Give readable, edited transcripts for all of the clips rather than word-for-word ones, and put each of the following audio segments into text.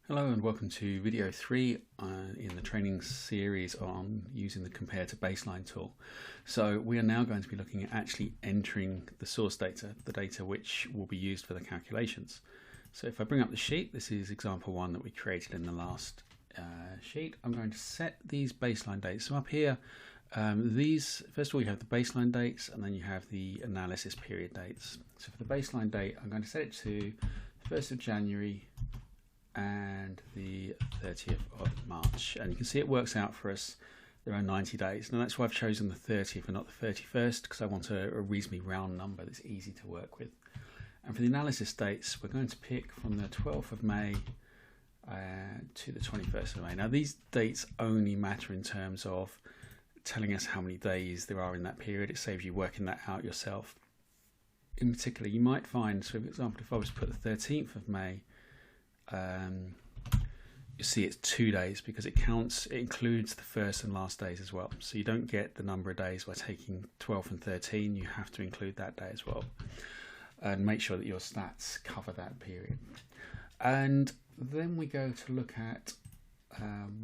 Hello and welcome to video 3 in the training series on using the compare to baseline tool. So we are now going to be looking at actually entering the source data, the data which will be used for the calculations. So if I bring up the sheet, this is example 1 that we created in the last sheet. I'm going to set these baseline dates. So up here, these, first of all, you have the baseline dates and then you have the analysis period dates. So for the baseline date, I'm going to set it to 1st of January and the 30th of March, and you can see it works out for us. There are 90 days. Now that's why I've chosen the 30th and not the 31st, because I want a reasonably round number that's easy to work with. And for the analysis dates, we're going to pick from the 12th of May to the 21st of May. Now these dates only matter in terms of telling us how many days there are in that period. It saves you working that out yourself. In particular, you might find, so for example, if I was to put the 13th of May, you see it's 2 days because it includes the first and last days as well. So you don't get the number of days by taking 12 and 13, you have to include that day as well. And make sure that your stats cover that period. And then we go to look at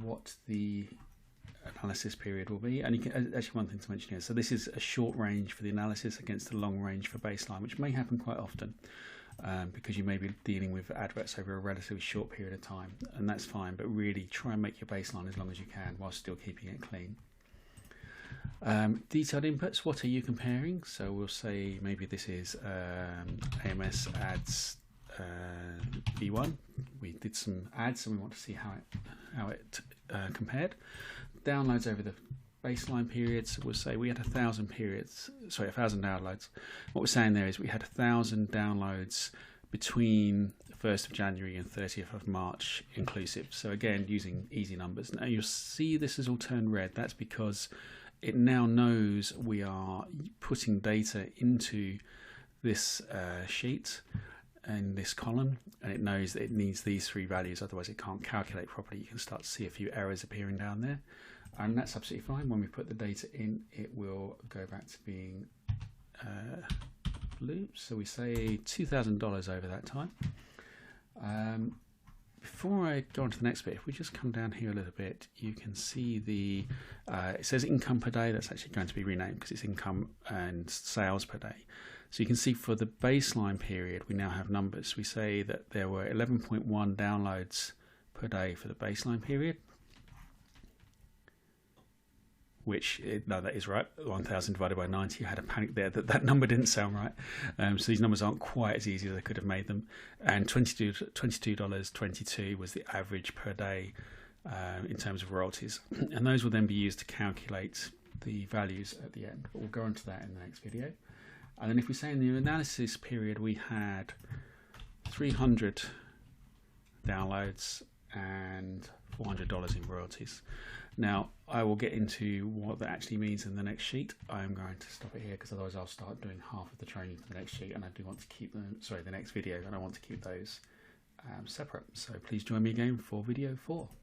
what the analysis period will be. And you can, actually, one thing to mention here, so this is a short range for the analysis against the long range for baseline, which may happen quite often. Because you may be dealing with adverts over a relatively short period of time, and that's fine, but really try and make your baseline as long as you can while still keeping it clean. Detailed inputs, what are you comparing? So we'll say maybe this is AMS ads V1. We did some ads and we want to see how it compared. Downloads over the baseline periods, we'll say we had 1,000 downloads. What we're saying there is we had 1,000 downloads between the 1st of January and 30th of March inclusive. So again, using easy numbers. Now you'll see this has all turned red. That's because it now knows we are putting data into this sheet in this column, and it knows that it needs these 3 values, otherwise it can't calculate properly. You can start to see a few errors appearing down there. And that's absolutely fine. When we put the data in, it will go back to being blue. So we say $2,000 over that time. Before I go on to the next bit, if we just come down here a little bit, you can see the, it says income per day. That's actually going to be renamed because it's income and sales per day. So you can see for the baseline period, we now have numbers. We say that there were 11.1 downloads per day for the baseline period. Which, no, that is right, 1,000 divided by 90. I had a panic there that number didn't sound right. So these numbers aren't quite as easy as I could have made them. And $22.22 was the average per day in terms of royalties. And those will then be used to calculate the values at the end. But we'll go on to that in the next video. And then if we say in the analysis period we had 300 downloads and $400 in royalties. Now, I will get into what that actually means in the next sheet. I'm going to stop it here because otherwise I'll start doing half of the training for the next sheet, and I do want to keep them, the next video, and I want to keep those separate. So please join me again for video 4.